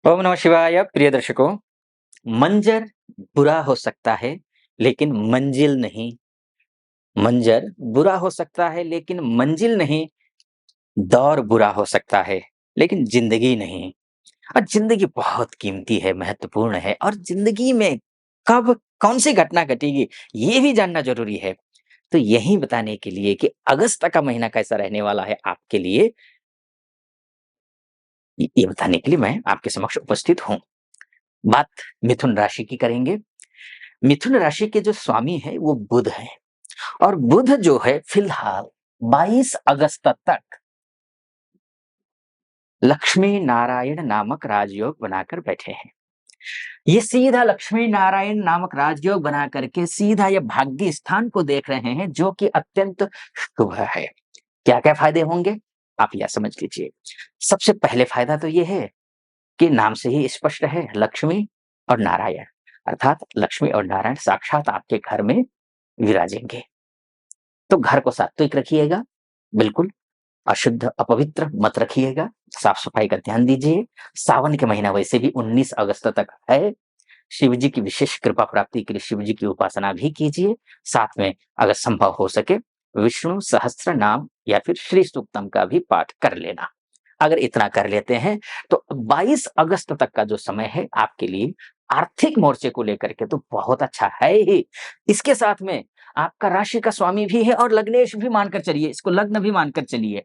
ओम नमः शिवाय। प्रिय दर्शकों, मंजर बुरा हो सकता है, लेकिन मंजिल नहीं। मंजर बुरा हो सकता है, लेकिन मंजिल नहीं। दौर बुरा हो सकता है, लेकिन जिंदगी नहीं। और जिंदगी बहुत कीमती है, महत्वपूर्ण है और जिंदगी में कब कौन सी घटना घटेगी, ये भी जानना ज़रूरी है। तो यही बताने के लिए कि अगस्त का महीना कैसा रहने वाला है आपके लिए, ये बताने के लिए मैं आपके समक्ष उपस्थित हूँ। बात मिथुन राशि की करेंगे। मिथुन राशि के जो स्वामी हैं वो बुध हैं और बुध जो है फिलहाल 22 अगस्त तक लक्ष्मी नारायण नामक राजयोग बनाकर बैठे हैं। ये सीधा लक्ष्मी नारायण नामक राजयोग बना करके सीधा ये भाग्य स्थान को देख रहे हैं, जो कि अत्यंत शुभ है। क्या क्या फायदे होंगे आप यह समझ लीजिए। सबसे पहले फायदा तो ये है कि नाम से ही स्पष्ट है, लक्ष्मी और नारायण, अर्थात लक्ष्मी और नारायण साक्षात आपके घर में विराजेंगे। तो घर को सात्विक रखिएगा, बिल्कुल अशुद्ध अपवित्र मत रखिएगा, साफ-सफाई का ध्यान दीजिए। सावन के महीना वैसे भी 19 अगस्त तक है। शिव जी की विशेष कृपा प्राप्ति के लिए शिव जी की उपासना भी कीजिए। साथ में अगर संभव हो सके विष्णु सहस्त्र नाम या फिर श्री सूक्तम का भी पाठ कर लेना। अगर इतना कर लेते हैं तो 22 अगस्त तक का जो समय है आपके लिए आर्थिक मोर्चे को लेकर के तो बहुत अच्छा है ही। इसके साथ में आपका राशि का स्वामी भी है और लग्नेश भी मानकर चलिए, इसको लग्न भी मानकर चलिए।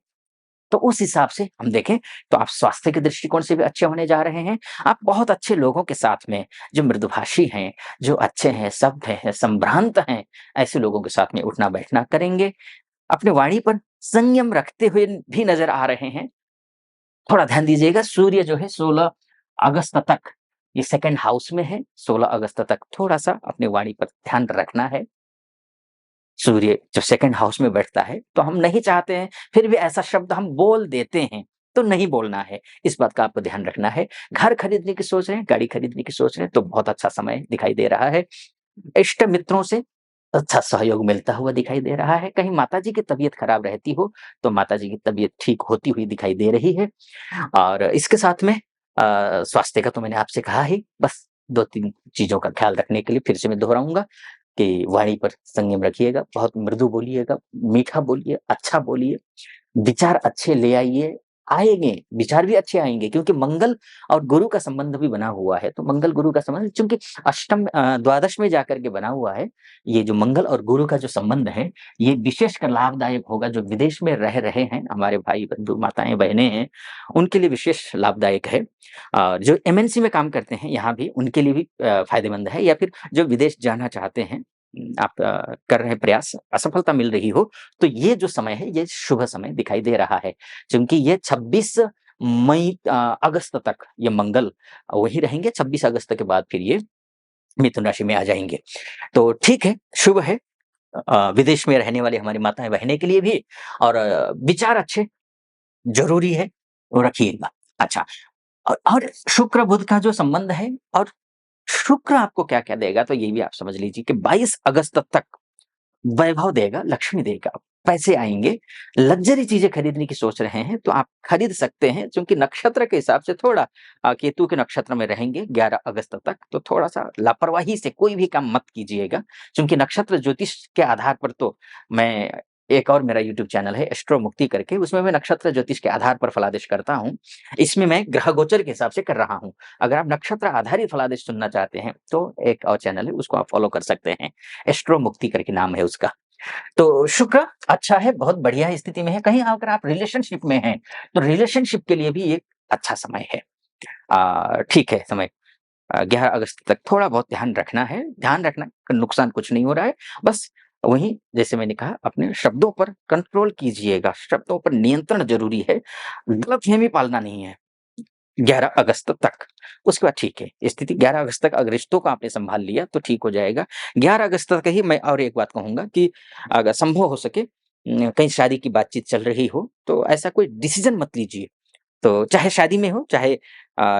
तो उस हिसाब से हम देखें तो आप स्वास्थ्य के दृष्टिकोण से भी अच्छे होने जा रहे हैं। आप बहुत अच्छे लोगों के साथ में जो मृदुभाषी हैं, जो अच्छे हैं, सभ्य हैं, संभ्रांत हैं, ऐसे लोगों के साथ में उठना-बैठना करेंगे। अपनी वाणी पर संयम रखते हुए भी नज़र आ रहे हैं। थोड़ा ध्यान दीजिएगा, सूर्य जो है 16 अगस्त तक ये सेकंड हाउस में है। 16 अगस्त तक थोड़ा-सा अपनी वाणी पर ध्यान रखना है। सूर्य जब सेकंड हाउस में बैठता है, तो हम नहीं चाहते हैं, फिर भी ऐसा शब्द हम बोल देते हैं, तो नहीं बोलना है। इस बात का आपको ध्यान रखना है। घर खरीदने की सोच रहे हैं, गाड़ी खरीदने की सोच रहे हैं, तो बहुत अच्छा समय दिखाई दे रहा है। इष्ट मित्रों से अच्छा सहयोग मिलता हुआ दिखाई दे रहा है। कहीं माताजी की तबीयत खराब रहती हो, तो माताजी की तबीयत ठीक होती हुई दिखाई दे रही है। और इसके साथ में स्वास्थ्य का तो मैंने आपसे कहा ही, बस 2-3 चीज़ों का ख़्याल रखने के लिए फिर से मैं दोहराऊँगा कि वाणी पर संयम रखिएगा, बहुत मृदु बोलिएगा, मीठा बोलिए, अच्छा बोलिए, विचार अच्छे ले आइए, आएँगे, विचार भी अच्छे आएँगे क्योंकि मंगल और गुरु का संबंध भी बना हुआ है, तो मंगल गुरु का संबंध चूँकि द्वादश में जाकर के बना हुआ है, ये जो मंगल और गुरु का जो संबंध है, ये विशेषकर लाभदायक होगा जो विदेश में रह रहे हैं, हमारे भाई, बंधु, माताएँ, बहनें हैं, उनके लिए विशेष लाभदायक है। जो एमएनसी में काम करते हैं, यहाँ भी उनके लिए भी फ़ायदेमंद है या फिर जो विदेश जाना चाहते हैं, आप कर रहे हैं प्रयास, असफलता मिल रही हो, तो ये जो समय है, ये शुभ समय दिखाई दे रहा है। क्योंकि ये 26 अगस्त तक ये मंगल वहीं रहेंगे, 26 अगस्त के बाद फिर ये मिथुन राशि में आ जाएँगे। तो ठीक है, शुभ है। विदेश में रहने वाली हमारी माताएँ-बहनें के लिए भी और विचार अच्छे ज़रूरी है, वो रखिएगा। अच्छा, और शुक्र-बुध का जो संबंध है और शुक्र आपको क्या-क्या देगा, तो ये भी आप समझ लीजिए कि 22 अगस्त तक वैभव देगा, लक्ष्मी देगा, पैसे आएँगे, लग्ज़री चीज़ें खरीदने की सोच रहे हैं, तो आप खरीद सकते हैं क्योंकि नक्षत्र के हिसाब से थोड़ा केतु के नक्षत्र में रहेंगे 11 अगस्त तक, तो थोड़ा-सा लापरवाही से कोई भी काम मत कीजिएगा, क्योंकि नक्षत्र ज्योतिष के आधार पर तो मैं एक और मेरा यूट्यूब चैनल है एस्ट्रो मुक्ति करके, उसमें मैं नक्षत्र ज्योतिष के आधार पर फलादेश करता हूँ। इसमें मैं ग्रह गोचर के हिसाब से कर रहा हूँ। अगर आप नक्षत्र आधारित फलादेश सुनना चाहते हैं, तो एक और चैनल है, उसको आप फ़ॉलो कर सकते हैं। एस्ट्रो मुक्ति करके नाम है उसका। तो शुक्र अच्छा है, बहुत बढ़िया स्थिति में है। कहीं अगर आप रिलेशनशिप में हैं, तो रिलेशनशिप के लिए भी एक अच्छा समय है। ठीक है समय 11 अगस्त तक थोड़ा बहुत ध्यान रखना है। ध्यान रखना, नुकसान कुछ नहीं हो रहा है। बस वहीं जैसे मैंने कहा अपने शब्दों पर कंट्रोल कीजिएगा, शब्दों पर नियंत्रण ज़रूरी है। गलतफ़हमी पालना नहीं है। 11 अगस्त तक। उसके बाद ठीक है, स्थिति 11 अगस्त तक अगर रिश्तों को आपने सँभाल लिया तो ठीक हो जाएगा। 11 अगस्त तक ही मैं और एक बात कहूँगा कि अगर संभव हो सके कहीं शादी की बातचीत चल रही हो, तो ऐसा कोई डिसीज़न मत लीजिए। तो चाहे शादी में हो, चाहे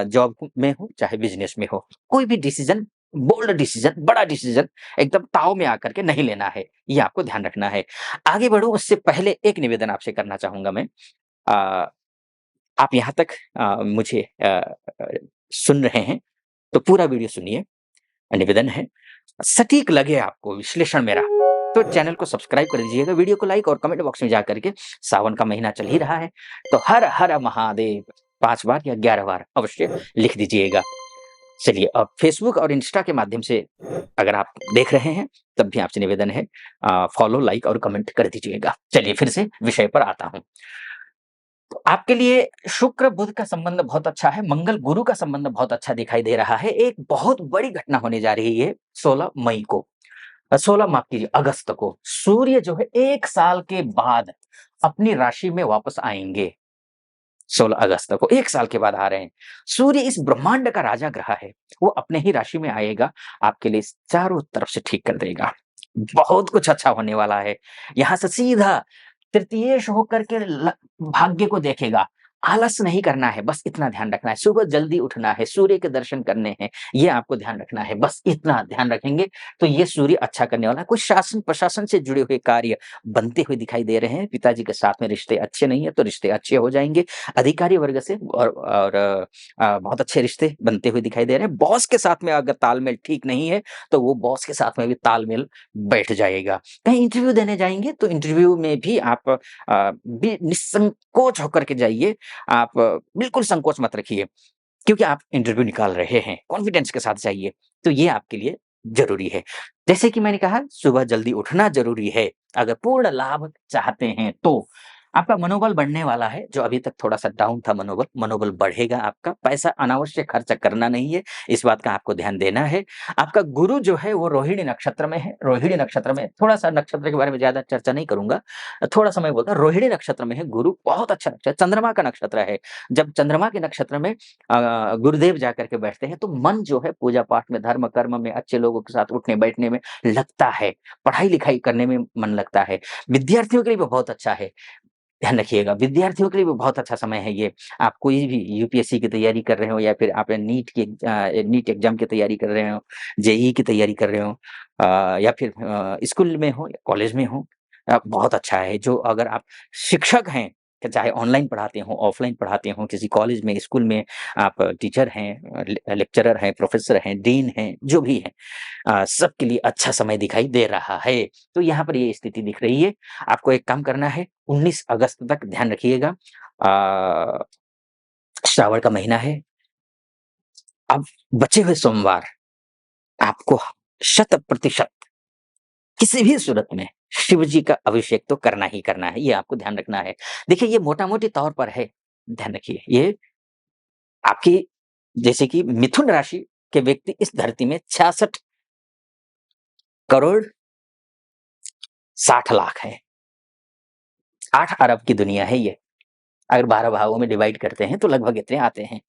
जॉब में हो, चाहे बिज़नेस में हो, कोई भी डिसीज़न बोल्ड डिसीज़न, बड़ा डिसीज़न एकदम ताव में आकर के नहीं लेना है, ये आपको ध्यान रखना है। आगे बढ़ूँ उससे पहले एक निवेदन आपसे करना चाहूँगा मैं। अ आप यहाँ तक मुझे सुन रहे हैं तो पूरा वीडियो सुनिए। निवेदन है, सटीक लगे आपको विश्लेषण मेरा तो चैनल को सब्सक्राइब कर दीजिएगा, वीडियो को लाइक और कमेंट बॉक्स में जाकर के, सावन का महीना चल ही रहा है तो हर हर महादेव 5 बार या 11 बार अवश्य लिख दीजिएगा। चलिए, अब फेसबुक और इंस्टा के माध्यम से अगर आप देख रहे हैं तब भी आपसे निवेदन है फॉलो, लाइक और कमेंट कर दीजिएगा। चलिए फिर से विषय पर आता हूँ। तो आपके लिए शुक्र बुध का संबंध बहुत अच्छा है, मंगल गुरु का संबंध बहुत अच्छा दिखाई दे रहा है। एक बहुत बड़ी घटना होने जा रही है 16 मई को, 16 माफ कीजिए अगस्त को। सूर्य जो है 1 साल के बाद अपनी राशि में वापस आएँगे। 16 अगस्त को 1 साल के बाद आ रहे हैं। सूर्य इस ब्रह्मांड का राजा ग्रह है, वो अपने ही राशि में आएगा, आपके लिए चारों तरफ से ठीक कर देगा। बहुत कुछ अच्छा होने वाला है। यहाँ से सीधा तृतीयेश होकर के भाग्य को देखेगा। आलस नहीं करना है, बस इतना ध्यान रखना है। सुबह जल्दी उठना है, सूर्य के दर्शन करने हैं, ये आपको ध्यान रखना है। बस इतना ध्यान रखेंगे तो ये सूर्य अच्छा करने वाला है। कुछ शासन प्रशासन से जुड़े हुए कार्य बनते हुए दिखाई दे रहे हैं। पिताजी के साथ में रिश्ते अच्छे नहीं है तो रिश्ते अच्छे हो जाएंगे। अधिकारी वर्ग से और बहुत अच्छे रिश्ते बनते हुए दिखाई दे रहे हैं। बॉस के साथ में अगर तालमेल ठीक नहीं है तो वो बॉस के साथ में भी तालमेल बैठ जाएगा। कहीं इंटरव्यू देने जाएंगे तो इंटरव्यू में भी आप निसंकोच होकर के जाइए। आप बिल्कुल संकोच मत रखिए, क्योंकि आप इंटरव्यू निकाल रहे हैं, कॉन्फिडेंस के साथ जाइए, तो ये आपके लिए ज़रूरी है। जैसे कि मैंने कहा सुबह जल्दी उठना ज़रूरी है, अगर पूर्ण लाभ चाहते हैं तो। आपका मनोबल बढ़ने वाला है, जो अभी तक थोड़ा-सा डाउन था मनोबल, मनोबल बढ़ेगा आपका। पैसा अनावश्यक खर्च करना नहीं है, इस बात का आपको ध्यान देना है। आपका गुरु जो है वो रोहिणी नक्षत्र में है, रोहिणी नक्षत्र में थोड़ा-सा नक्षत्र के बारे में ज़्यादा चर्चा नहीं करूँगा, थोड़ा-सा मैं बोलता हूँ रोहिणी नक्षत्र में है गुरु, बहुत अच्छा नक्षत्र, चंद्रमा का नक्षत्र है। जब चंद्रमा के नक्षत्र में गुरुदेव जाकर के बैठते हैं तो मन जो है पूजा-पाठ में, धर्म कर्म में, अच्छे लोगों के साथ उठने-बैठने में लगता है, पढ़ाई-लिखाई करने में मन लगता है। विद्यार्थियों के लिए भी बहुत अच्छा है, ध्यान रखिएगा, विद्यार्थियों के लिए भी बहुत अच्छा समय है ये। आप कोई भी यूपीएससी की तैयारी कर रहे हो या फिर आप नीट एग्ज़ाम की तैयारी कर रहे हो, जेईई की तैयारी कर रहे हो या फिर स्कूल में हो या कॉलेज में हो, बहुत अच्छा है। जो अगर आप शिक्षक हैं, चाहे ऑनलाइन पढ़ाते हो, ऑफ़लाइन पढ़ाते हो, किसी कॉलेज में, स्कूल में आप टीचर हैं, लेक्चरर हैं, प्रोफ़ेसर हैं, डीन हैं, जो भी हैं, सबके लिए अच्छा समय दिखाई दे रहा है। तो यहाँ पर ये स्थिति दिख रही है। आपको एक काम करना है, 19 अगस्त तक ध्यान रखिएगा। श्रावण का महीना है। अब बचे हुए सोमवार आपको शत-प्रतिशत किसी भी सूरत में शिव जी का अभिषेक तो करना ही करना है, ये आपको ध्यान रखना है। देखिए, ये मोटा-मोटी तौर पर है, ध्यान रखिए। ये आपकी जैसे कि मिथुन राशि के व्यक्ति इस धरती में 66 करोड़ 60 लाख हैं। 8 अरब की दुनिया है ये। अगर 12 भागों में डिवाइड करते हैं तो लगभग इतने आते हैं।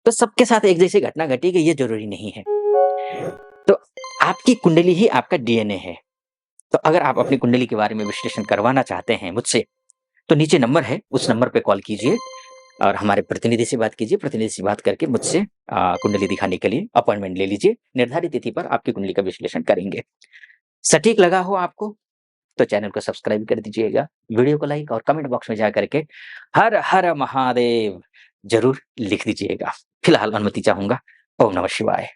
तो सबके साथ एक जैसी घटना घटेगी ये ज़रूरी नहीं है। तो आपकी कुंडली ही आपका डीएनए है। तो अगर आप अपनी कुंडली के बारे में विश्लेषण करवाना चाहते हैं मुझसे, तो नीचे नंबर है, उस नंबर पे कॉल कीजिए और हमारे प्रतिनिधि से बात कीजिए। प्रतिनिधि से बात करके मुझसे कुंडली दिखाने के लिए अपॉइंटमेंट ले लीजिए। निर्धारित तिथि पर आपकी कुंडली का विश्लेषण करेंगे। सटीक लगा हो आपको तो चैनल को सब्सक्राइब कर दीजिएगा। वीडियो को लाइक और कमेंट बॉक्स में जाकर के हर हर महादेव ज़रूर लिख दीजिएगा। फिलहाल अनुमति चाहूँगा। ओम नमः शिवाय।